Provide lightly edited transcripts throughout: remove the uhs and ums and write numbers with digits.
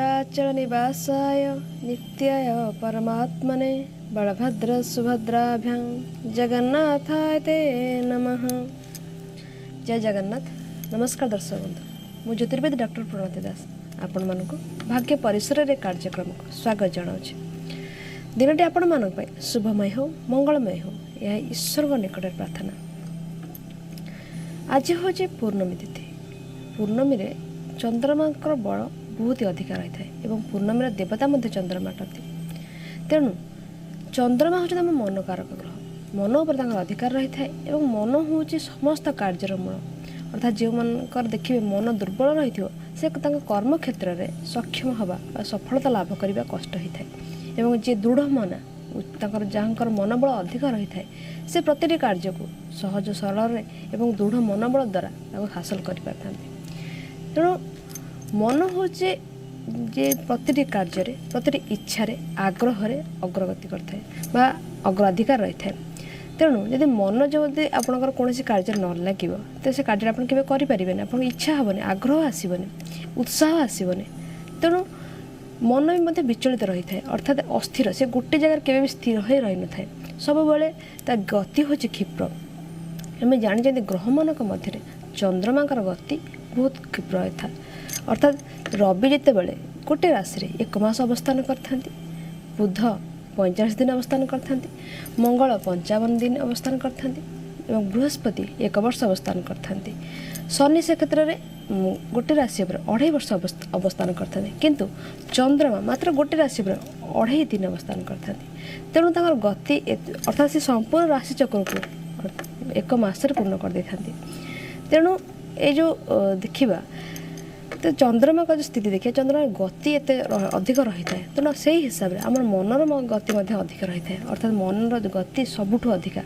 नीलाचल निवासाय नित्याय परमात्मने बलभद्र सुभद्राभ्यां जगन्नाथाय ते नमः। जय जगन्नाथ। नमस्कार दर्शक बंधु, मु ज्योतिर्वेद डॉक्टर प्रणति दास आपण मानक भाग्य परिसर रे कार्यक्रम को स्वागत जनाऊँ। दिनटी आपण मानक शुभमय हो, मंगलमय हो, यह ईश्वर को निकट प्रार्थना। आज हूँ पूर्णमी तिथि। पूर्णमी रे चंद्रमा बल बहुत ही अधिक रही है और पूर्णमी देवता मध्य चंद्रमा अटंती। तेणु चंद्रमा हूँ आम मन कारक ग्रह, मन उपर अधिकार रही है और मन हूँ समस्त कार्यर मूल। अर्थात जो मन देखिए मन दुर्बल रही से कर्म क्षेत्र में सक्षम हवा सफलता लाभ करने कष्ट होता है और जी दृढ़ मना जहाँ मनोबल अधिक रही है से प्रति कार्य को सहज सरल एवं दृढ़ मनोबल द्वारा हासिल कर पारि। तेणु मन हूँ जे प्रति कार्य प्रति इच्छा आग्रह अग्रगति करता अग्राधिकार रही है। तेणु जब मन जो आपंकर कौन कार्य न लगे तो से कार्य आप करें आप इच्छा हेनी, आग्रह आसबनी, उत्साह आसबनी। तेणु मन भी विचलित रही है, अर्थात अस्थिर से गोटे जगह केवे भी स्थिर हो रही न था। सब बेले गति हूँ क्षिप्र। आम जानी ग्रह मान मध्य चंद्रमा गति बहुत क्षिप्र था। अर्थात रवि जिते बड़े गोटे राशि एक मास अवस्थान करते, बुध 45 दिन अवस्थान करते, मंगल 55 दिन अवस्थान करते और बृहस्पति 1 वर्ष अवस्थान करते। शनि से क्षेत्र में गोटे राशि पर 2.5 वर्ष अवस्थान करते, किंतु चंद्रमा मात्र गोटे राशि पर 2.5 दिन अवस्थान करते। तेणु गति अर्थात से संपूर्ण राशि चक्र को 1 मास पूर्ण कर दे। तेणु ये जो देखा तो चंद्रमा का जो स्थिति देखिए, चंद्रमा गति एत अधिक रही है। तेणु से हिसाब से आम मनर गति अधिक रही है। अर्थात मनर गति सबुठ अधिका,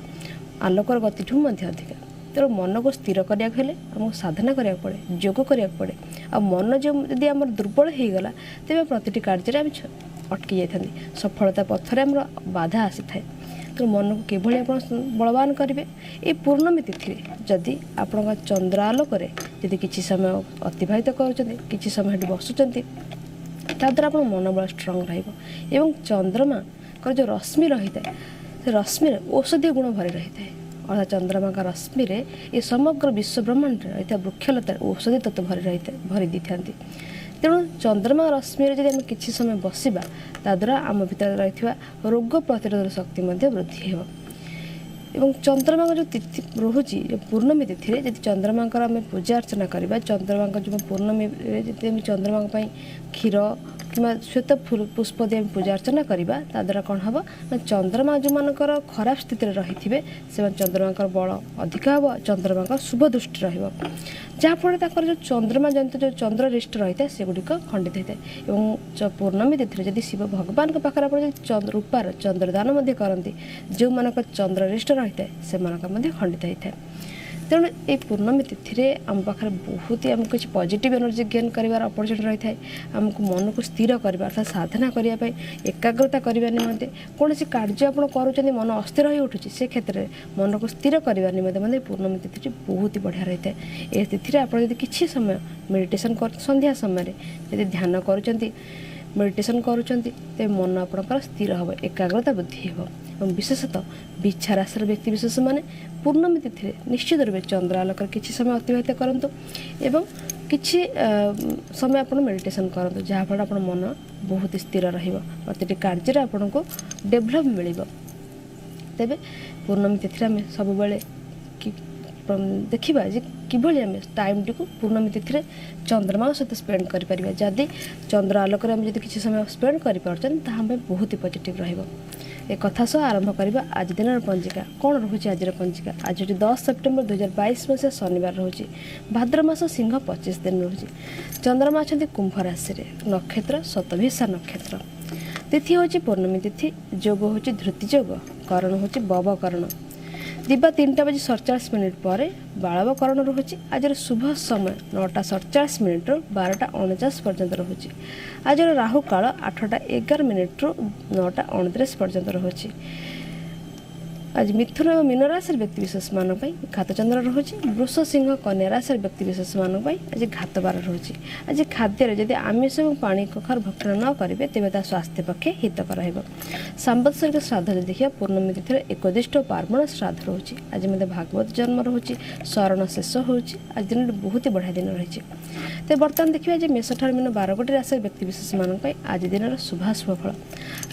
आलोकर गति अधिका। तेणु मन को स्थिर करा आमको साधना करा पड़े, योग करा पड़े। आ मन जो यदि आम दुर्बल हो गला तेज प्रति कार्य आम अटकी जाती, सफलता पथर आम बाधा आसी थाए। तो मन को किभली आप बलवान करेंगे ये पूर्णमी तिथि जदि आपण चंद्र आलोक यदि किसी समय अतिबाहित कर समय बसुँच ताद्वारा आप मनोबल स्ट्रंग रही। चंद्रमा का जो रश्मि रही है से रश्मि औषधीय गुण भरी रही है। अर्थात चंद्रमा का रश्मि ये समग्र विश्व ब्रह्मांड रही है वृक्षलता औषधि तत्व भरी दी था। तेणु चंद्रमा रश्मि जब आम कि समय बसवा ताद्वारा आम भर रही रोग प्रतिरोधक शक्ति वृद्धि हो। एवं चंद्रमा जो तिथि रोचे पूर्णमी तिथि जब चंद्रमा आम पूजा अर्चना करवा, चंद्रमा जो पूर्णमी चंद्रमा क्षीर कि श्वेत फूल पुष्प दी पूजा अर्चना करवा ताद्वारा कौन हम चंद्रमा जो मान खराब स्थिति रही थे से चंद्रमा बल अधिक हे, चंद्रमा शुभ दृष्टि रहाफल जो चंद्रमा जंतु जो चंद्ररिष्ट रही है सेगुड़िक खंडित होता है। और पूर्णमी तिथि जब शिव भगवान के पाखे आप रूपार चंद्रदान करती जो मानक चंद्ररिष्ट रही है से खंडित होता है। तेणु ये पूर्णमी तिथि आम पाखे बहुत ही आमको किसी पॉजिटिव एनर्जी गेन कर अपॉर्चुनिटी रही है। आमको मन को स्थिर करवा अर्थात साधना करने एकाग्रता करने निमंते कौन सी कार्य आप करुँच मन अस्थिर हो उठुची से क्षेत्र में मन को स्थिर करने निमंते पूर्णमी तिथि बहुत ही बढ़िया रही है। ये तिथि आप किसी समय मेडिटेशन कर संध्या समय यदि ध्यान करुँच मेडिटेशन करुँच तेज मन आपंकर स्थिर हम, एकाग्रता बुद्धि हो। और विशेषतः बिच्छा राशि व्यक्ति विशेष मैंने पूर्णमी तिथि निश्चित रूप चंद्र आलोक किसी समय अतिबाहित करूँ एवं किसी समय आप मेडिटेशन करूँ जहाँफल आप मन बहुत स्थिर रति कार्य आपन को डेभलप मिल। तेज पूर्णमी तिथि आम सब देखा जे किभली आम टाइम टी पूर्णमी तिथि चंद्रमा सहित स्पेंड करें। जदि चंद्र आलोक किसी समय स्पेंड कर बहुत ही पॉजिटिव रहिबो। एक कथा सह आरंभ करवा आज दिन पंजिका कौन रोचे। आज पंजिका आज 10 सेप्टेम्बर 2022 मसीहा शनिवार रोचे, भाद्र मास सिंह 25 दिन रोचे। चंद्रमा अच्छा कुंभ राशि नक्षत्र शतभिषा नक्षत्र। तिथि हूँ पूर्णमी तिथि, योग हूँ धृति योग, करण हूँ बवकरण। दिवा 3:47 पर बालवकरण रोचे। आज शुभ समय 9:47 रू 12:49 पर्यंत रोचे। आज राहु काल 8:11 रू 9:29 पर्यंत रोचे। आज मिथुन और मीन राशि व्यक्तिशेष मान घातचंद्र रोचे। वृष सिंह कन्या राशि व्यक्तिशेष मान आज घात बार रोचे। आज खाद्य जदि आमिष और पानी कखार भक्षण न करेंगे तेज स्वास्थ्य पक्षे हितकर रहा। सांवत्सरिक श्राद्ध देखिए पूर्णमी तिथि एकदिष्ट पार्वण श्राद्ध रोचे। आज मत भागवत जन्म रोचे। शरण शेष हो आज दिन बहुत बढ़िया दिन रही। तो बर्तमान देखिए आज मेष ठार मीन 12 गोटी राशि व्यक्तिशेष मान आज दिन शुभाशुभ फल।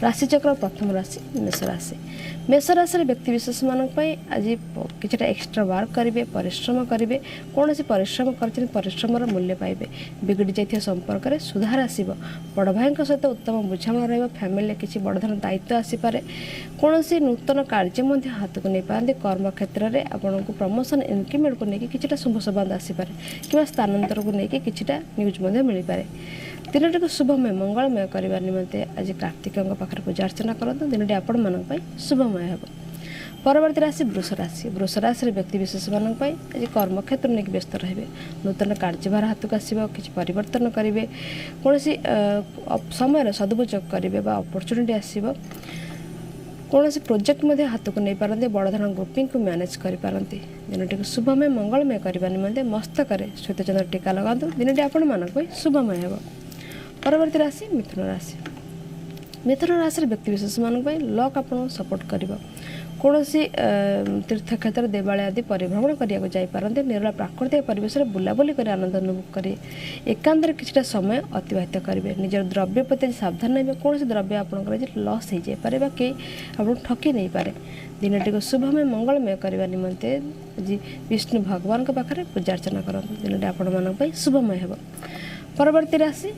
राशिचक्र प्रथम राशि मेष राशि। मेष राशि व्यक्तिशेष मान आज कि एक्सट्रा वर्क करेंगे, परिश्रम करेंगे। कौन सी परिश्रम कर परिश्रमर मूल्य पाइबे। बिगड़ी जाइए संपर्क में सुधार आसब। बड़ भाई सहित उत्तम बुझामणा रहा। फैमिली किसी बड़ धरण दायित्व आसीपे। कौन सी नूतन कार्य हाथ को नहीं पाते। कर्म क्षेत्र में आपन को प्रमोशन इंक्रीमेंट को लेकिन कि शुभ संवाद आसीपे कि स्थानांतर को लेकिन कि न्यूज मिल पाए। दिनटी को शुभमय मंगलमय करने निमंते आज कार्तिक पाखे पूजा अर्चना करूँ। दिनटी आपण मान शुभमय हे। परवर्ती राशि वृष राशि। वृष राशि व्यक्तिशेष मान आज कर्म क्षेत्र में व्यस्त रहे। नूतन कार्यभार हाथ को आसो। कि परिवर्तन करेंगे। कौन सी समय सदुपयोग करेंगे अपरचुनिटी आसो। कौन सी प्रोजेक्ट हाथ को नहीं पारती। बड़ धरण ग्रुपिंग को मैनेज करेंगे। दिनटी को शुभमय मंगलमय करने निमंते मस्तक श्वेतचंद्र टीका लगातु। दिनटी आपण मान शुभमय हे। परवर्ती राशि मिथुन राशि। मिथुन राशि व्यक्तिशेष मान लक आपको सपोर्ट कर। कौन सी तीर्थ क्षेत्र देवालय आदि परिभ्रमण करने जापारते। निरला प्राकृतिक परिवेश में बुलाबुली कर आनंद अनुभव करेंगे। एकांत कि समय अतिबाहित करेंगे। निजर द्रव्य प्रति सावधान रही। कौन सी द्रव्य आपंकर लस हो जाए कई आपको ठकी नहीं पारे। दिनटी को शुभमय मंगलमय करने निमंते आज विष्णु भगवान के पाखे पूजा अर्चना करूँ। दिनटी आपण मान शुभमय हे। परवर्ती राशि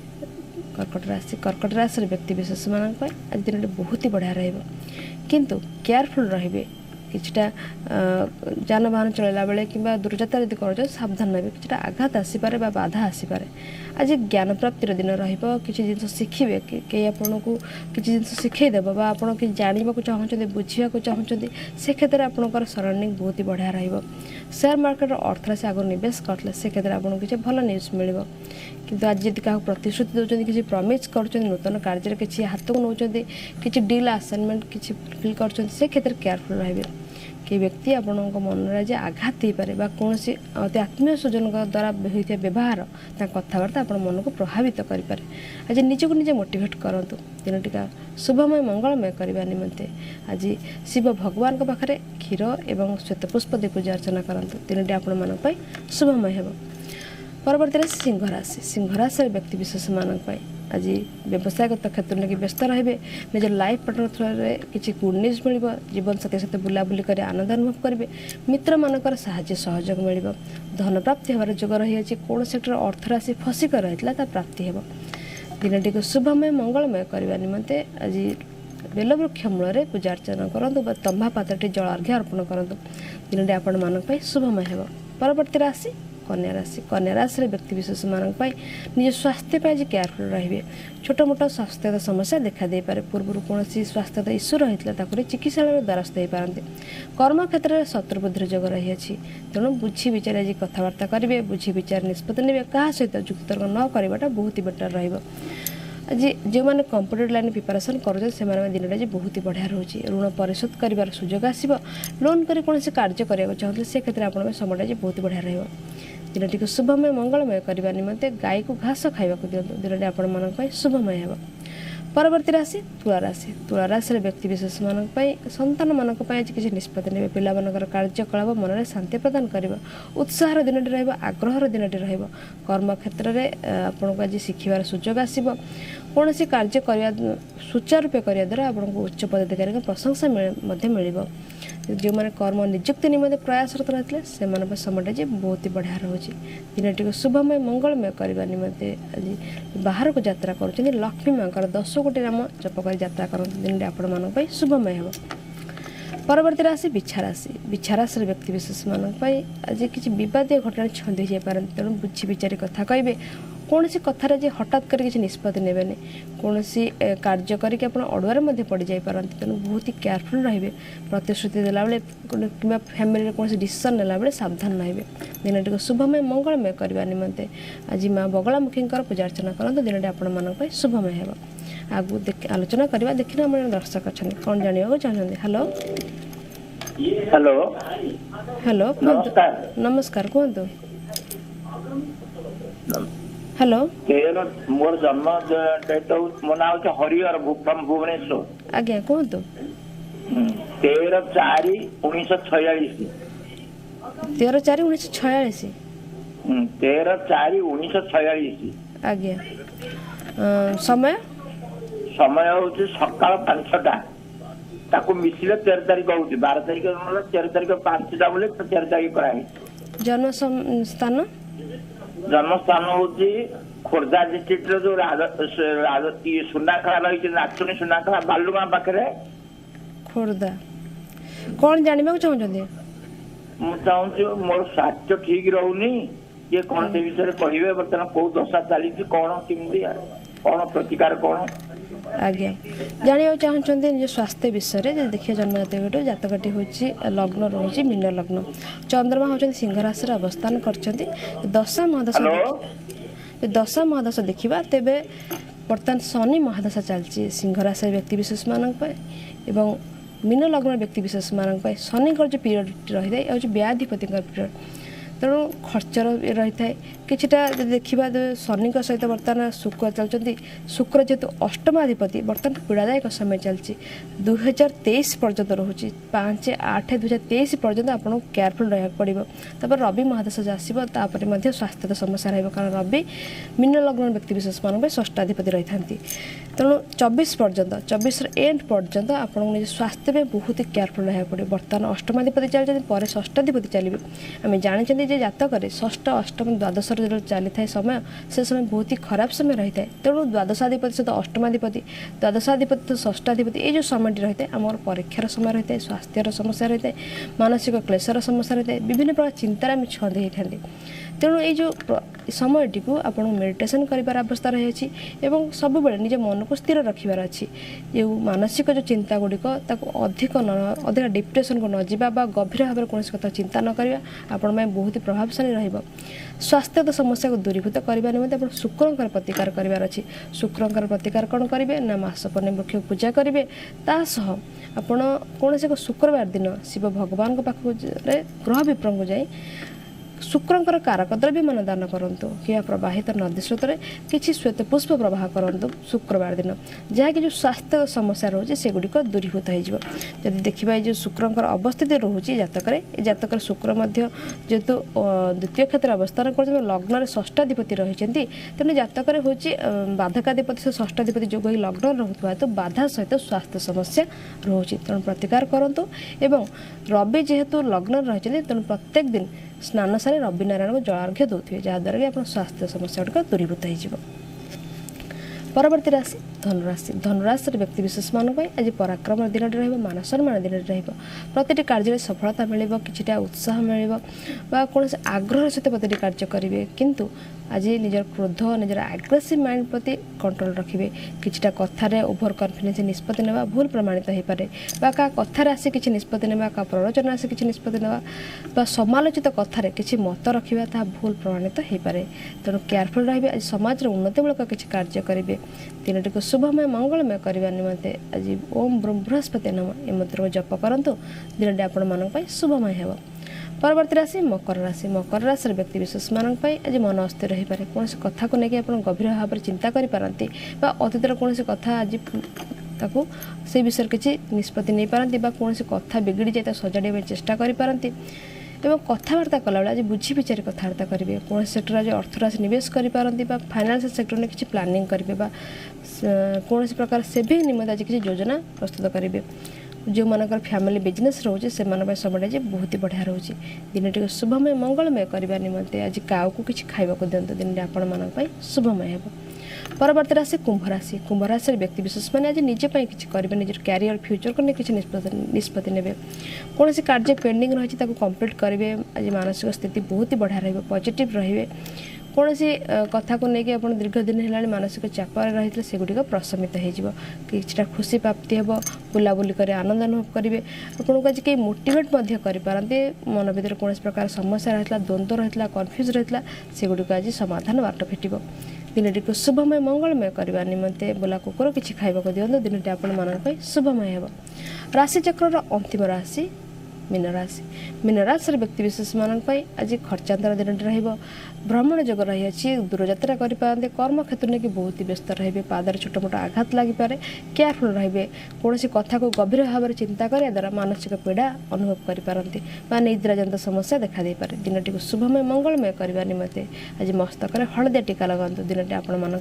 कर्कट राशि। कर्कट राशि व्यक्तिशेष मान आज दिन बहुत ही बढ़िया रहा। किंतु केयरफुल रहिबे। किछटा जानवाहन चलैला बेले कि दूरयात्रा यदि कर सावधान रहे। कि आघात आसीपे बाधा आसीपे। आज ज्ञान प्राप्तिर दिन रही। जिनस शिखे कई आपन को किसी जिन शिखेदेव आप जानवा चाहते बुझा चाहते से क्षेत्र में आपंकर सराउंडिंग बहुत ही बढ़िया रहा। शेयर मार्केट अर्थ से आगे निवेश करते से क्षेत्र में आपको किसी भल न्यूज मिल। किंतु आज जब क्या प्रतिश्रुति दौरान किसी प्रमिश कर नूतन कार्य किसी हाथ को नौ कि डील असाइनमेंट किसी फिल कर क्षेत्र में केयरफुल रहे। कि व्यक्ति आपण मन में आघात हो पारे। कौन सी अति आत्मीय स्वजन द्वारा होता व्यवहार कथबार्ता आप मन को प्रभावित करें। आज निजक निजे मोटिवेट करूँ। दिनटी का शुभमय मंगलमय करने निमंते आज शिव भगवान के पाखे क्षीर एवं श्वेतपुष्प दे पूजा अर्चना करूँ। दिनटी आपण मान शुभमय हे। परवर्ती राशि सिंह राशि। सिंह राशि व्यक्तिशेष मान आज व्यवसायगत क्षेत्र में व्यस्त रहे। निज लाइफ पार्टनर थ्रू किसी गुड न्यूज मिल। जीवन साथी सहित बुलाबुली कर आनंद अनुभव करेंगे। मित्र मानकर साहाय्य सहयोग मिल। धन प्राप्ति होवार जोग रही। कौन सेक्टर अर्थ राशि फसिक रही प्राप्ति हो। दिनटी को शुभमय मंगलमय करने निमंते आज बेलवृक्ष मूल पूजा अर्चना करूँ। तंबा पात्रटी जल अर्घ्य अर्पण करूँ। दिनटी आपण मान शुभमय हे। परवर्ती राशि कन्या राशि। कन्या राशि व्यक्तिशेष मान निज स्वास्थ्य पर आज केयरफुल रहे। छोट मोट स्वास्थ्य समस्या देखा दे पारे। पूर्व कौन स्वास्थ्य इश्यू रही है चिकित्सालय द्वारस्थ हो पारते। कर्म क्षेत्र में शत्रुबुद्धि जोग रही। तेणु बुझी विचार आज कथबार्ता करेंगे। बुझी विचार निष्पत्ति ने क्या सहित जुक्तर्क न करवाटा बहुत ही बेटर रहा। आज जो मैंने कंप्यूटर लाइन प्रिपेरेसन कर दिन आज बहुत ही बढ़िया रोचे। ऋण परिशोध कर सुजोग आसो। लोन कर कौन कार्य करने चाहते से क्षेत्र में समय आज बहुत बढ़िया रहा। दिनटी को शुभमय मंगलमय करने निमंते गाय को घास खावा दिंतु। दिनटी आपण मान शुभमय हे। परवर्ती राशि तुला राशि। तुला राशि व्यक्तिशेष मान संतान मानक आज किसी निष्पत्ति ने पिला कार्यकलाप मन में शांति प्रदान कर उत्साह दिनटी रहा। आग्रहर दिनटी रहा। कर्म क्षेत्र में आपको आज शिखार सुजोग आसो। कौन सी कार्य सुचारूपे करने द्वारा आपको उच्च पदाधिकारी प्रशंसा मिल। जो मैंने कर्म निजुक्ति निमंते प्रयासरत रही से समय बहुत ही बढ़िया रोचे। दिनटी को शुभमय मंगलमय करने निमंते आज बाहर को यात्रा कर लक्ष्मी माँ 10 कोटी नाम जप कर यात्रा करूँ। दिनटी आपण मान शुभमय हे। परवर्ती राशि बिछा राशि। बिछा राशि व्यक्तिशेष मान आज किसी बदीय घटना छंदी हो पारती। तेणु बुझी विचारी कथा कहे। कौन सी कथार हठात कर निष्पत्ति ने। कौन सी कार्य करके अड़ुआर पड़ जापारती। तेणु बहुत ही केयरफुल रहे। प्रतिश्रुति देला बेले कि फैमिली कौन डिसीजन नेला बेले सावधान रहे। दिनटी को शुभमय मंगलमय करने निमंते आज माँ बगलामुखी पूजा अर्चना करूँ। दिनटी आपण मान शुभमय हे। आगु आलोचना करवा। देखिए आम दर्शक अच्छा कौन जानवा चाहते। हेलो हेलो हेलो नमस्कार नमस्कार कहतु हेलो मोर जन्म डेट मो ना हूँ हरिहर फ्रॉम भुवनेश्वर आज्ञा कहतु 13/4/1946 13/4/1946 13/4/1946 आज्ञा समय समय हूँ सकाल 5टा ताकू मिसिले 13 तारिख हूँ 12 तारिख 13 तारिख 5टा बोले 13 तारिख कराई जन्म स्थान जन्म स्थान हूँ खोर्धा डिस्ट्रिक्ट जो सुनाखड़ा रही नाचुनी सुनाखड़ा बालुगाँ पाखे खोर्धा कौन जानवा चाहते मुझे मोर स्वास्थ्य ठीक रोनी ये कौन से विषय कहे बर्तमान कौ दशा चली कौन केमी कौन प्रतिकार कौन आज्ञा जानवा चाहते निज स्वास्थ्य विषय में देखिए जन्मजात जातकटी हूँ लग्न रोचे मीन लग्न चंद्रमा हूँ सिंह राशि अवस्थान कर दशा महादशा देखा तेरे बर्तमान शनि महादशा चलती सिंह राशि व्यक्ति विशेष मानक एवं मीन लग्न व्यक्ति विशेष मानक शनि जो पीरियड रही है हूँ व्याधिपति पीरियड तेणु खर्च रही है किछिटा देखा शनि सहित बर्तमान शुक्र चलती शुक्र जेहेतु अष्टमाधिपति बर्तमान पीड़ादायक समय चलती 2023 पर्यंत रोचे 5/8/2023 पर्यंत आपको केयरफुल रहा पड़ो तपर रवि महादशा आसो स्वास्थ्य समस्या रही कारण रवि मीन लग्न व्यक्ति विशेष मान षष्ठाधिपति रही था तेणु 24 पर्यंत 24 एंड पर्यंत आपको निज स्वास्थ्य में बहुत ही केयरफुल रहा पड़ो बर्तमान अष्टमाधिपति चलते पर षष्ठाधिपति चलिए आम जानते जातक षष्ठ अष्टम द्वादश जो चली था समय से समय बहुत ही खराब समय रही है तेणु द्वादशाधिपति सहित अष्टमाधिपति द्वादशाधिपति तो षष्ठाधिपति ये जो समय रही है आम परीक्षार समय रही है स्वास्थ्यर समस्या रही है मानसिक क्लेशर समस्या रही है विभिन्न प्रकार चिंतार आम छंदी होता तेणु ये जो समयटी को आप मेडिटेशन कर अवस्था रही है सब निज मन को स्थिर रखार अच्छी जो मानसिक जो चिंता गुड़िक अधिक डिप्रेशन को न जावा गभीर भाव में कौन कथा चिंता न करवा आपण बहुत प्रभावशाली रहा स्वास्थ्य समस्या को दूरीभूत करने निम्ते आप शुक्रंकर प्रतिकार करार अच्छी शुक्रंकर प्रतिकार कौन करेंगे ना मास पूर्णिमा वृक्ष पूजा करेंगे तासह आपण कौन से शुक्रवार दिन शिव भगवान पाखु ग्रह विप्र को जाए शुक्रंकर कारक द्रव्य मान दान करूँ कि प्रवाहित नदी स्रोत में किसी श्वेत पुष्प प्रवाह करूँ शुक्रवार दिन जहाँकि जो स्वास्थ्य समस्या रोचे से गुड़िक दूरीभूत होदी देखा जो शुक्रंकर अवस्थिति रोचे जातक शुक्र जेहेतु द्वितीय क्षेत्र अवस्थान कर लग्न षष्ठाधिपति रही तेणु जातक हूँ बाधकाधिपति षष्ठाधिपति जो लग्न रोकवा तो बाधा सहित स्वास्थ्य समस्या रोचे तेणु प्रतिकार करूँ एवं रवि जेहेतु लग्न रही तेणु प्रत्येक दिन स्नान सारे रवि नारायण को जलार्घ्य दौथे जहाँद्वारा कि आप स्वास्थ्य समस्या गुड़िक दूरीभूत हो परवर्ती राशि धनुराशि धनुराशि व्यक्ति विशेष मानक आज पराक्रम दिन मान सम्मान दिन प्रति कार्य सफलता मिल कि उत्साह मिल कौन से आग्रह सहित प्रति कार्य करेंगे किंतु आज निजर क्रोध निजर आग्रेसिव माइंड प्रति कंट्रोल रखिए किछिटा कथार ओभर कन्फिडेंस निष्पत्ति नेवा भूल प्रमाणित हो पारे क्या कथार आसी किसी निष्पत्ति नेवा क्या प्ररोचन आसी किसी निष्पत्ति नेवा समालोचित कथार किसी मत रखा ता भूल प्रमाणित हो पारे तेणु केयरफुल रहिए आज समाज उन्नतिमूलक किसी कार्य करेंगे दिनटी को शुभमय मंगलमय करने निमंते आज ओम बृहस्पति नम ए मंत्र को जप करूँ दिनटी आपण मानक शुभमय हो परवर्ती राशि मकर राशि व्यक्ति विशेष मानक आज मन अस्थिर रही पारे कौन से कथा को लेकिन आप गभीर भाव में चिंता करपारती अतीतर कौन से कथा आज ताकू से विषय किसी निष्पत्ति नहीं पारती कौन से कथा बिगड़ी जाए सजाड़ा चेष्टा करपारती एवं कथबार्ता कला आज बुझी विचार कथबार्ता करेंगे कौन सेक्टर आज अर्थराशि निवेश करपारती फाइनान्शियल सेक्टर में किसी प्लानिंग करेंगे कौन प्रकार सेविंग निमंते आज किसी योजना प्रस्तुत करेंगे जो मानकर फैमिली बिजनेस रोचे से समय आज बहुत ही बढ़िया रोचे दिनटी को शुभमय मंगलमय करने निमंते आज काऊ को किसी खाइबा दिंतु दिन आपण मानक शुभमय हो परवर्ती राशि कुंभ राशि व्यक्ति विशेष मैंने आज निजे किसी करेंगे निजर कैरियर फ्यूचर को नहीं किसी निष्पत्ति ने कौन से कार्य पेंडिंग रही कंप्लीट करेंगे आज मानसिक स्थिति बहुत ही बढ़िया रही पॉजिटिव रहिए कौन सी कथा को लेकिन आप दीर्घ दिन है मानसिक चाप रही है सेगुड़ी प्रशमित हो किसी खुशी प्राप्ति हे बुलाबुली कर आनंद अनुभव करेंगे आपको आज कई मोटिवेट करपारती मन भर कौन प्रकार समस्या रही द्वंद्व रही कन्फ्यूज रही सेगुड़ी आज समाधान बाट फिट दिनटी को शुभमय मंगलमय करने निमंते बोला कुकुर किसी खाइबा दिंतु दिनटी आपण मानक शुभमय हो राशिचक्र अंतिम राशि मीन राशि मीन राशि व्यक्तिशेष मान आज खर्चांतर दिन रहिबो भ्रमण जोग रही अच्छी दूरयात्रा करें कर्म क्षेत्र में कि बहुत ही व्यस्त रहे पादर छोट मोट आघात लगिपे केयरफुल रे कौन कथा को गभीर भाव में चिंता करने द्वारा मानसिक पीड़ा अनुभव करपारती निद्रा जनित समस्या देखा दे पारे दिनटी को शुभमय मंगलमय करने निमंते आज मस्तक हलदिया टीका लगातु दिनटी आपण मान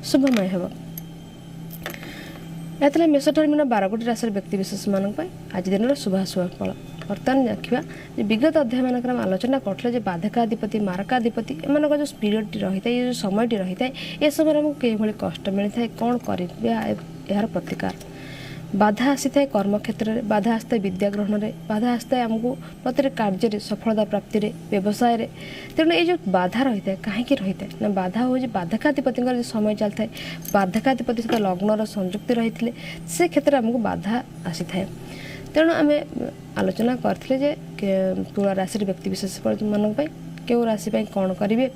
शुभमय हो या मेष मीन 12 राशि व्यक्तिशेष मान आज दिन शुभाशुभ फल बर्तमान देखा विगत अध्याय मानक आलोचना करते बाधकाधिपति मारकाधिपति एम जो पीरियड रही है ये जो समय रही है ये समय आमको कई कष्ट मिलता है कौन कर यार प्रतिकार बाधा आसी था कर्म क्षेत्र में बाधा आसता है विद्या ग्रहण में बाधा आसता है आमको प्रत्येक कार्य सफलता प्राप्ति में व्यवसाय में तेणु ये जो बाधा रही है कहीं रही है ना बाधा हूँ बाधकाधिपति जो समय चलता है बाधकाधिपति सहित लग्नर संयुक्ति रही है से क्षेत्र में आमको बाधा आसी था तेणु आम आलोचना करते तुला राशि व्यक्तिशेष मान क्यों राशि कौन करेंगे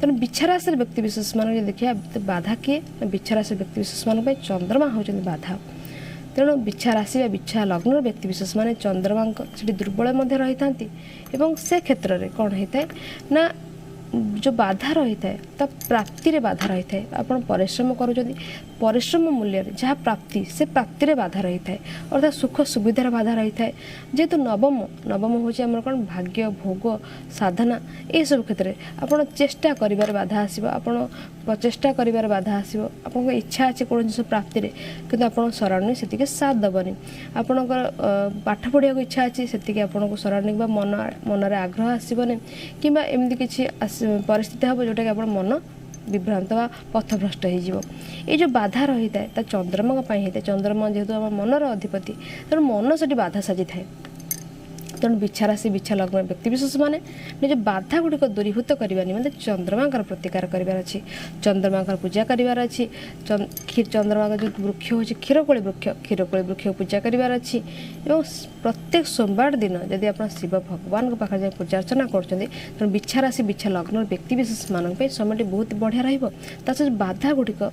तेणु बिछा राशि व्यक्तिशेष मान देखिए बाधा किए बिछा राशि व्यक्तिशेष मान चंद्रमा होती बाधा तेणु बिछा राशि बिछा लग्न व्यक्तिशेष मान चंद्रमा से दुर्बल रही था से क्षेत्र में कौन होता है ना जो बाधा रही है ता प्राप्ति रे बाधा रही है आपन परिश्रम करूँ परिश्रम मूल्य जहाँ प्राप्ति से प्राप्ति रे बाधा रही है अर्थात सुख सुविधार बाधा रही है जेहेतु नवम नवम हूँ आम कौन भाग्य भोग साधना ये सब क्षेत्र में आपड़ चेष्टा कर बाधा आसो आपड़ प्रचेषा कर बाधा आसो आप इच्छा अच्छे कौन जिन प्राप्ति कि आप सराउंडिंग से साथ देवनी आपणकर पाठ पढ़ा इच्छा अच्छी से आपको सराउंडिंग मन मनरे आग्रह आसबनी कि एमती किसी परिस्थिति हम जोटा कि आप मन विभ्रांत व पथभ्रष्ट हो जो बाधा रही है चंद्रमा होता है चंद्रमा जेहेतु आम मनर अधिपति तेणु मन से बाधा साजी थाए तेणु बिछा राशि बिछा लग्न व्यक्तिशेष मैंने निज बाधा गुड़िक दूरीभूत करने निमंते चंद्रमा प्रतिकार करार अच्छी चंद्रमा पूजा करार अच्छी चंद्रमा जो वृक्ष हो क्षीरकोली वृक्ष पूजा करार अच्छी प्रत्येक सोमवार दिन जदि आप शिव भगवान पाखे पूजा अर्चना कर बिछा राशि बिछा लग्न व्यक्तिशेष मान समय बहुत बढ़िया रही बाधा गुड़िक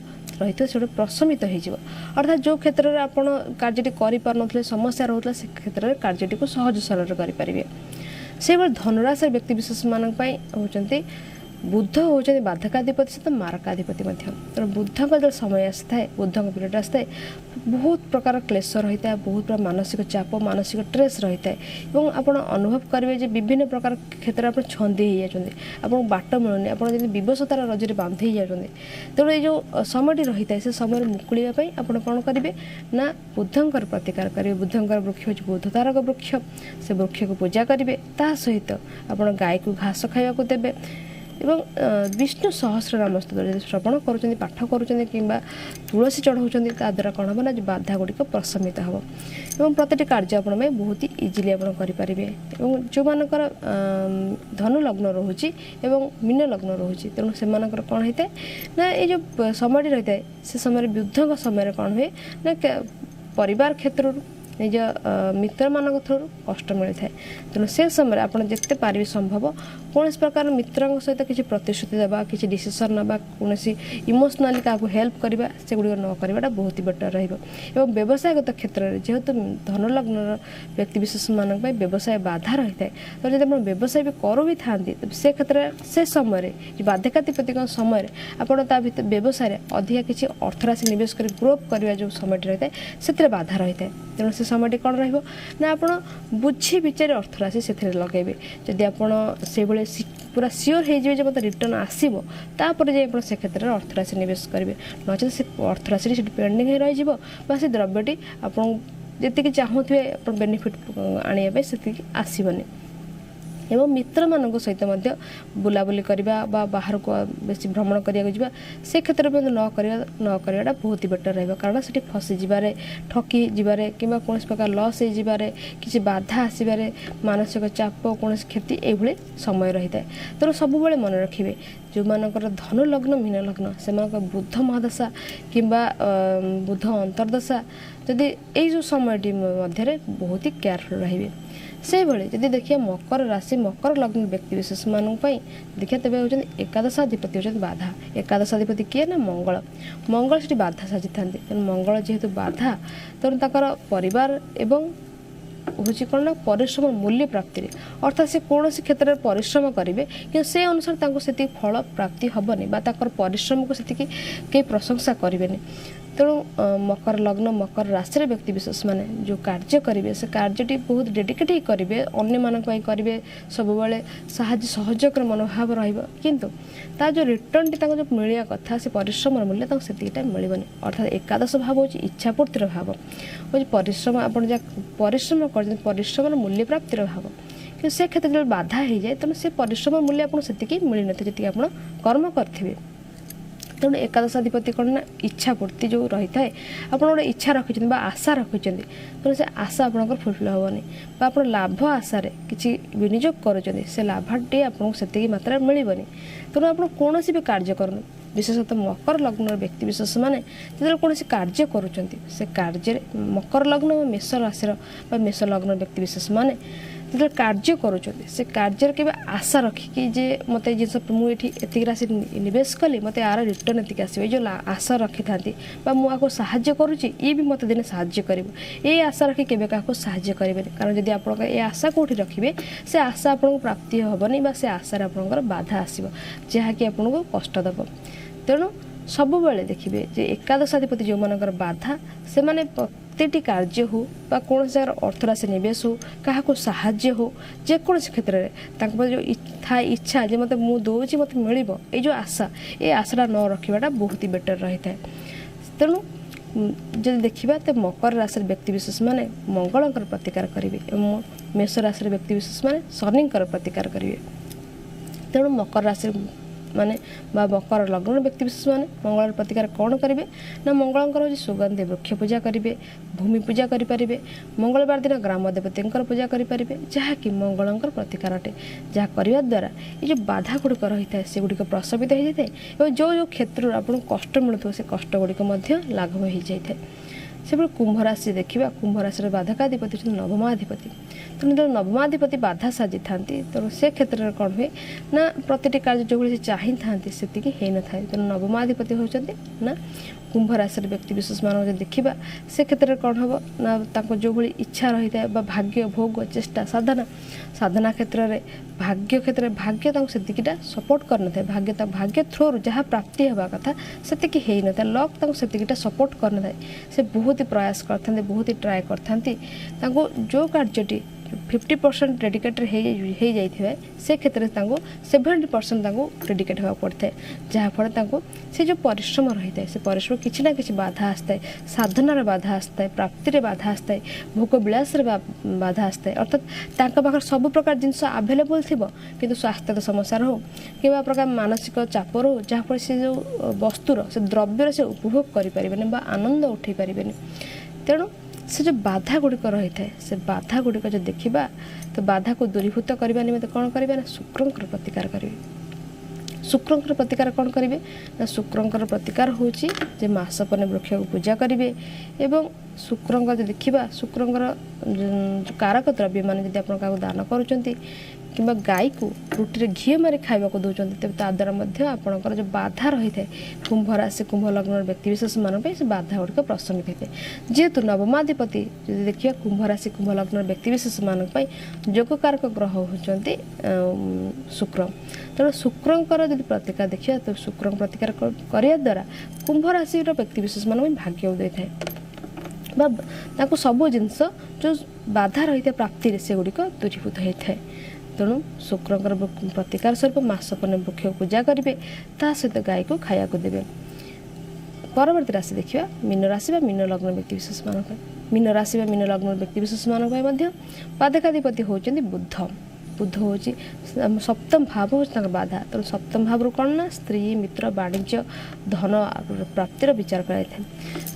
रही है से प्रशमित हो अर्थात जो क्षेत्र में आप कार्य कर समस्या रोला से क्षेत्र में कार्यटी को सहज सरल करेंगे से धनुराशि व्यक्तिशेष मान होती बुध होती बाधकाधिपति सहित मारकाधिपति तेणु बुध का जो समय आसी था बुध पीरियड आसी था बहुत प्रकार क्लेश रही है बहुत प्रकार मानसिक चाप मानसिक ट्रेस रही है और आप अनुभव करेंगे विभिन्न प्रकार क्षेत्र में आप छंदी हो जाती आपको बाट मिलूनी आप विवशतार रजरे बांधि जाती तेणु ये जो समय रही है से समय मुकुड़ापी आप कौन करेंगे ना बुधंकर प्रतिकार करेंगे बुधंकर वृक्ष हूँ बुध तारक वृक्ष से वृक्ष को पूजा करेंगे ता सहित आप गाय को घास खावा देवे एवं विष्णु सहस्र नाम स्तोत्र श्रवण करुँच पाठ करुँच कि तुलसी चढ़ाऊँ ता द्वारा कौन हम ना बाधा गुड़िक प्रशमित हम एवं प्रत्येक कार्य आप बहुत ही इजिली आप करेंगे जो मानकर धनु लग्न रोचे मीन लग्न रोचे तेणु से कौन होता है ना ये जो समय रही है से समय युद्ध समय कौन हुए ना परिवार क्षेत्र निज मित्र मान थ्रू कष्ट मिलता है तेणु से समय आप जिते पारे संभव कौन प्रकार मित्र सहित किसी प्रतिश्रुति देवा किसी डिसीजन ना कौन इमोशनाली क्या हेल्प करवा से गुड़ न करवाटा बहुत ही बेटर रही व्यवसायगत क्षेत्र में जेहेतु धनुलग्न व्यक्तिशेष मान व्यवसाय बाधा रही है तो जब आप व्यवसाय भी करू भी था से क्षेत्र से समय बाधकाधिपति समय आप व्यवसाय अधिक किसी अर्थराशि निवेश कर ग्रोथ करवा जो समय रही है से बाधा रही है तेणु से समय कौन रहा आप बुझी विचार अर्थराशि से लगे जदि आप पूरा सियोर हो मतलब रिटर्न आसो तापर जाए से क्षेत्र में अर्थराशि निवेश करेंगे नचेत से अर्थराशि से पेंडिंग रही से द्रव्यटी आप जी चाहूे बेनिफिट आने से आसबनी एवं मित्र मान सहित बुलाबुली करवा बाहर को बेसी भ्रमण करा से क्षेत्र में न करवाटा बहुत ही बेटर रहा कारण से फसी जबार ठकी जबार कि कौन प्रकार लस हो किसी बाधा आसबार मानसिक चाप कौन क्षति ये समय रही है तेणु सब मन रखिए जो मानकर धनु लग्न मीन लग्न से बुध महादशा कि बुध अंतर्दशा जदि ये समय मध्य बहुत ही केयरफुल रहिए से भाई जदि देखिए मकर राशि मकर लग्न व्यक्तिशेष मानूँ देखिए तेज होती एकादशाधिपति होती बाधा एकादशाधिपति किए ना मंगल मंगल से बाधा साजी था तेणु मंगल जेहेतु बाधा तेणु परिवार एवं हूँ कौन ना परिश्रम मूल्य प्राप्ति अर्थात से कौन क्षेत्र में परिश्रम करेंगे कि से अनुसार से फल प्राप्ति हेनी परिश्रम को से प्रशंसा करेंगे। तेणु मकर लग्न मकर राशि व्यक्ति विशेष माने जो कार्य करेंगे से कार्यटी बहुत डेडिकेट ही करेंगे अन्य मानक करेंगे सब बेले सहयोग मनोभाव रहिंतु ता जो रिटर्न टी जो मिलिया कथा से परिश्रम मूल्य से मिलबनी अर्थात एकादश भाव हूँ इच्छापूर्तिर भाव हूँ परिश्रम आप परिश्रम कर परिश्रम मूल्य प्राप्तिर भाव कि से क्षेत्र में बाधा हो जाए तेणु से परिश्रम मूल्य आपको से मिल न जी आप कर्म करेंगे। तेणु एकादशाधिपति कौन ना इच्छा पूर्ति जो रही है आप गोटे इच्छा रखी आशा रखी तेणु से आशा आपंकर फुलफिल हेनी आप लाभ आशार कि विनियोग कर से लाभटे आपको से मात्रा मिलबनी। तेणु आप कौन भी कार्य करूँ विशेषतः मकर लग्न व्यक्ति विशेष मैंने जो कौन कार्य करुँच से कार्य मकर लग्न और मेष राशि मेष लग्न व्यक्ति विशेष मैंने जो कार्य करुँच से कार्य के आशा रखिकी जे मत जिस मुझे राशि निवेश कली मत यार रिटर्न एतिक आसो जो आशा रखी था मुझे साहाय्य करुँची ये भी मत दिन साहाय्य कर ये आशा रखी केवे क्या साहाय्य करेंगे कारण जब आप आशा कौटी रखिए से आशा आपको प्राप्ति हेनी से आशार आपंकर बाधा आसो जहाँकि आपको कष्ट दब। तेणु सब बेले देखिए जे एकादशाधिपति जो मानकर बाधा से माने प्रत्येकटी कार्य हो बा कौन से अर्थ राशि निवेश हो क्या साहाय्य हो जेकोसी क्षेत्र में जो था इच्छा जे मत मु दौची मत मिल जो आशा ये आशाटा न रखाटा बहुत ही बेटर रही है। तेणु जब देखा तो मकर राशि व्यक्ति विशेष मैंने मंगल प्रतिकार करेंगे और मेष राशि व्यक्ति विशेष मैंने शनि प्रतिकार करेंगे। तेणु मकर राशि माने मकर लग्न व्यक्ति विशेष मैंने मंगल प्रतिकार कौन करेंगे ना मंगलकर हूँ सुगंधि वृक्ष पूजा करेंगे भूमि पूजा करेंगे मंगलवार दिन ग्राम देवती पूजा करेंगे जहाँकि मंगलकर प्रतिकार अटे जहाँ करने द्वारा ये जो बाधा गुड़िक रही है से गुड़िक प्रशमित हो जाए और जो जो क्षेत्र आपको कष्ट मिलूँ से कष्ट गुड़िक लाघव हो जाए। से कुंभ राशि देखा कुंभ राशि बाधकाधिपति नवमाधिपति तेणु जो नवमाधिपति बाधा साजी था तेणु से क्षेत्र में कौन हुए ना प्रति कार्य जो से चाही था से न था तेणु नवमाधिपति होती ना कुंभ राशि व्यक्ति विशेष मान देखा से क्षेत्र में कौन हम ना जो भाई इच्छा रही है भाग्य भोग चेष्टा साधना साधना क्षेत्र में भाग्य क्षेत्र में भाग्य से सपोर्ट करना भाग्य थ्रो जहाँ प्राप्ति होगा कथा से न था लक से सपोर्ट करना से बहुत ही प्रयास करते बहुत ही ट्राए करते जो कार्यटी 50% डेडिकेटेड हो जाए से क्षेत्र में 70% डेडिकेट होगा पड़ता है जहाँफल से जो परिश्रम रही है से परिश्रम किसी ना कि बाधा आसता है साधनार बाधा आसता है प्राप्ति बाधा आसता है भोग विलास बाधा आसता है अर्थात पाखे सब प्रकार जिनस आभेलेबल थी कि स्वास्थ्य समस्या हो कि प्रकार मानसिक चाप रो जहाँफल से जो वस्तुर से द्रव्यर से उपभोग करें आनंद उठे पारे। तेणु से जो बाधा गुड़िक रही है से बाधा गुड़िक जो देखा तो बाधा को दूरीभूत करने निमित्त कौन करेंगे ना शुक्रंकर प्रतिकार करेंगे। शुक्रंकर प्रतिकार कौन करेंगे ना शुक्रंकर प्रतिकार हूँ जे मासपने वृक्ष को पूजा करेंगे एवं शुक्रंकर जो देखा शुक्रंकर कारक द्रव्य मान जब आप दान करुँच कि गाई को रुटी घी मारे खावा को दौरान तेज ताद्वारा आपणकर जो बाधा रही है कुंभ राशि कुंभ लग्न व्यक्ति विशेष मान से बाधा गुड़िक प्रशमित होते जेहेतु नवमाधिपति जो देखिए कुंभ राशि कुंभ लग्न व्यक्ति विशेष मान जोगकारक ग्रह होती शुक्र। तेणु शुक्रंकर जब प्रतिकार देखिए तो शुक्र प्रतिकार करने द्वारा कुंभ राशि व्यक्ति विशेष मान भाग्य उदय था सब जिनस जो बाधा रही है प्राप्ति से गुड़िक दूरीभूत होता है। तेणु शुक्रंकर प्रतिकार स्वरूप मासपने वृक्ष पूजा करेंगे ता सहित गाय को खाया को देवे। परवर्ती राशि देखा मीन राशि मीन लग्न व्यक्ति विशेष मान मीन राशि मीन लग्न व्यक्ति विशेष मान बाधकाधिपति होती बुध बुध हूँ सप्तम भाव हूँ बाधा। तेणु सप्तम भाव कौन ना स्त्री मित्र वाणिज्य धन प्राप्तिर विचार कराई था।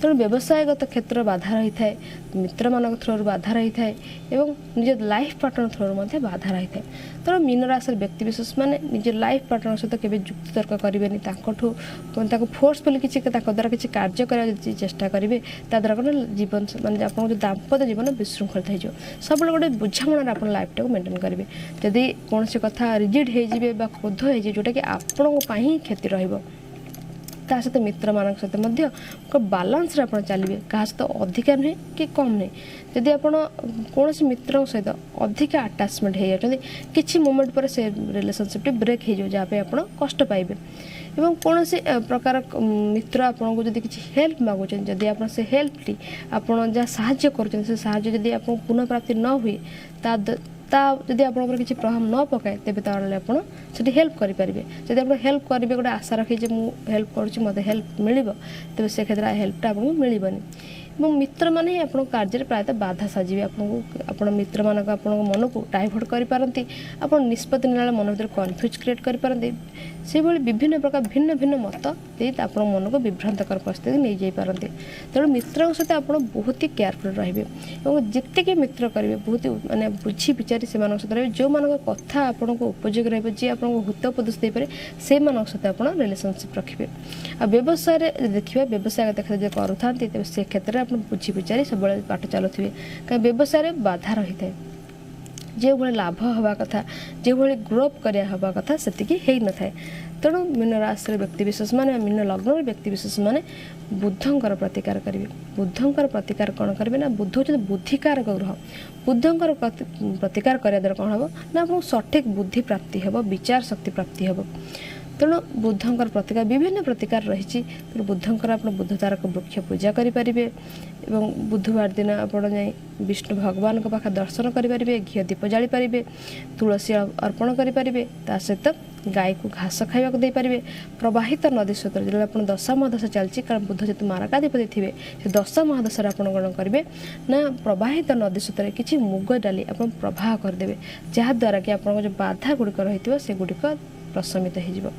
तेणु व्यवसायगत क्षेत्र बाधा रही है मित्र मान थ्रो बाधा रही है और निज लाइफ पार्टनर थ्रो बाधा रही है। तेणु मीन राशि व्यक्ति विशेष मैंने निज लाइफ पार्टनर सहित केवे जुक्ति तर्क करेंगे फोर्सफुली किसी द्वारा किसी कार्य करने चेष्टा करेंगे द्वारा कौन जीवन मानते आप दाम्पत्य जीवन विशृंखलित हो सब गोटे बुझामणार आप लाइफ टाक मेंटेन करेंगे। जदि कौन से कथा रिजिड हो क्रोध हो जोटा कि आपण ही क्षति ता सहित मित्र मान सहित बालांस आप चलिए क्या सहित अधिका नुहे कि कम नुहे जदि आप कौन मित्र सहित अधिका आटाचमेंट हो जाती किसी मोमेंट पर से रिलेशनशिप ब्रेक हो जहाँ पे आप कष्ट पाइबे एवं कौन प्रकार मित्र आपको जब किसी हेल्प मागुच जदि आप से हेल्प टी आप जहाँ साहाय्य करुँच आप पुनः प्राप्ति न हुए जदि आप किसी प्रभाव न पकाए तेज आप हेल्प करेंगे जब आप हेल्प करेंगे गोटे आशा रखी मुझे हेल्प करुँच मत हेल्प मिल तेज से क्षेत्र में हेल्पटा आपको मिलबनी मित्र माने ही आप कार्य प्रायतः बाधा साजिबे आपन मित्र मानक आप मन को डाइवर्ट करें आप निष्पत्ति ना मन भर कन्फ्यूज क्रिएट करें से विभिन्न प्रकार भिन्न भिन्न मत दे आप मन को विभ्रांतकर परिस्थिति नहीं जापारती तेणु मित्रों सहित आप बहुत ही केयरफुल रहिबे और जितके मित्र करेंगे बहुत ही माने बुझी विचारी से सहित रहे जो मान कथा आपन को उपयोगी रही जी आप हित उपदेश देपारे से सहित आप रिलेशनशिप रखिए आ व्यवसाय देखिए व्यवसाय देखा जो करूँ तेज से क्षेत्र में आप बुझी विचारी सब बाट चलुवे कहीं व्यवसाय बाधा रही है जो भाई लाभ हवा कथा जो भाई ग्रोअप करवा कथा से न था तेणु मीन राशि व्यक्तिशेष मैंने मीन लग्न व्यक्तिशेष मैंने बुद्धंकर प्रतिकार करेंगे बुद्धंकर प्रतिकार कौन करेंगे ना बुद्ध हूँ बुद्धिकारक ग्रह बुद्धंकर प्रतिकार करने द्वारा कौन हम ना आप सठिक बुद्धि प्राप्ति हे विचार शक्ति प्राप्ति हे तेणु बुद्धंकर प्रतिकार विभिन्न प्रतिकार रही बुद्धंकर आप बुद्ध तारक वृक्ष पूजा करेंगे बुधवार दिन आप विष्णु भगवान के पाखे दर्शन करेंगे घी दीप जाली पारे तुलसी अर्पण करेंगे ता सहित गाय को घास खावा दे पारे प्रवाहित नदी स्रोत जो आप दशा महादशा चलती कारण बुद्ध जो मारकाधिपति थे से दशा महादशार आप कौन करेंगे ना प्रवाहित नदी स्रोत किसी मुग डाली आप प्रवाह करदे जहाद्वारा कि आप जो बाधा गुड़िक रही से गुड़िक प्रशमित हो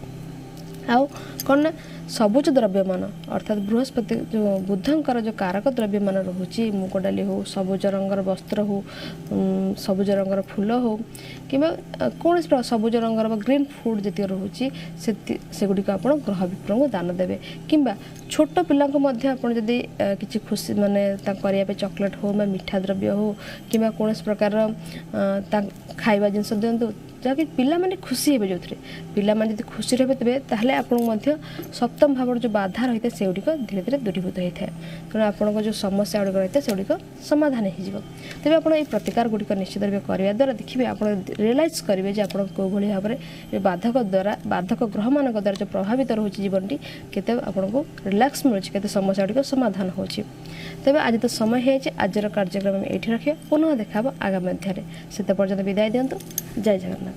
आउ कौन ना सबुज द्रव्यमान अर्थात बृहस्पति जो बुद्धंकर जो कारक द्रव्यमान रोचे मुग डाली हो सबुज रंगर वस्त्र हो सबुज रंगर फूल हो कि कौन सबुज रंगर ग्रीन फूड जी रोचे से गुड़िक आप ग्रह विप्र को दान देवे कि छोट पिला जदि किसी खुशी माने करने चॉकलेट हो मीठा द्रव्य हो कि कौन प्रकार खाଇବା जिनस दिंतु जहाँकि पिलाने खुशी हे जो पिलाने जब खुशी रहे तेज ताहले आपको सप्तम भाव जो बाधा रही है से गुड़िक धीरे धीरे दूरीभूत होता है तेणु आपको जो समस्या गुड़िक रही है से गुड़िक समाधान हो तेज आप प्रतिकार गुड़िक निश्चित रूप करने द्वारा देखिए आप रियलाइज करेंगे आप कौ भाव में बाधक ग्रह मान द्वारा जो प्रभावित रोचे जीवन टी केते आपको रिलैक्स मिलूँ के समस्या गुड़िक समाधान हो तेज आज तो समय है आजर कार्यक्रम ये रखिए पुनः देखा आगामी अध्याय से पर्यटन विदाय दिंतु जय जगन्नाथ।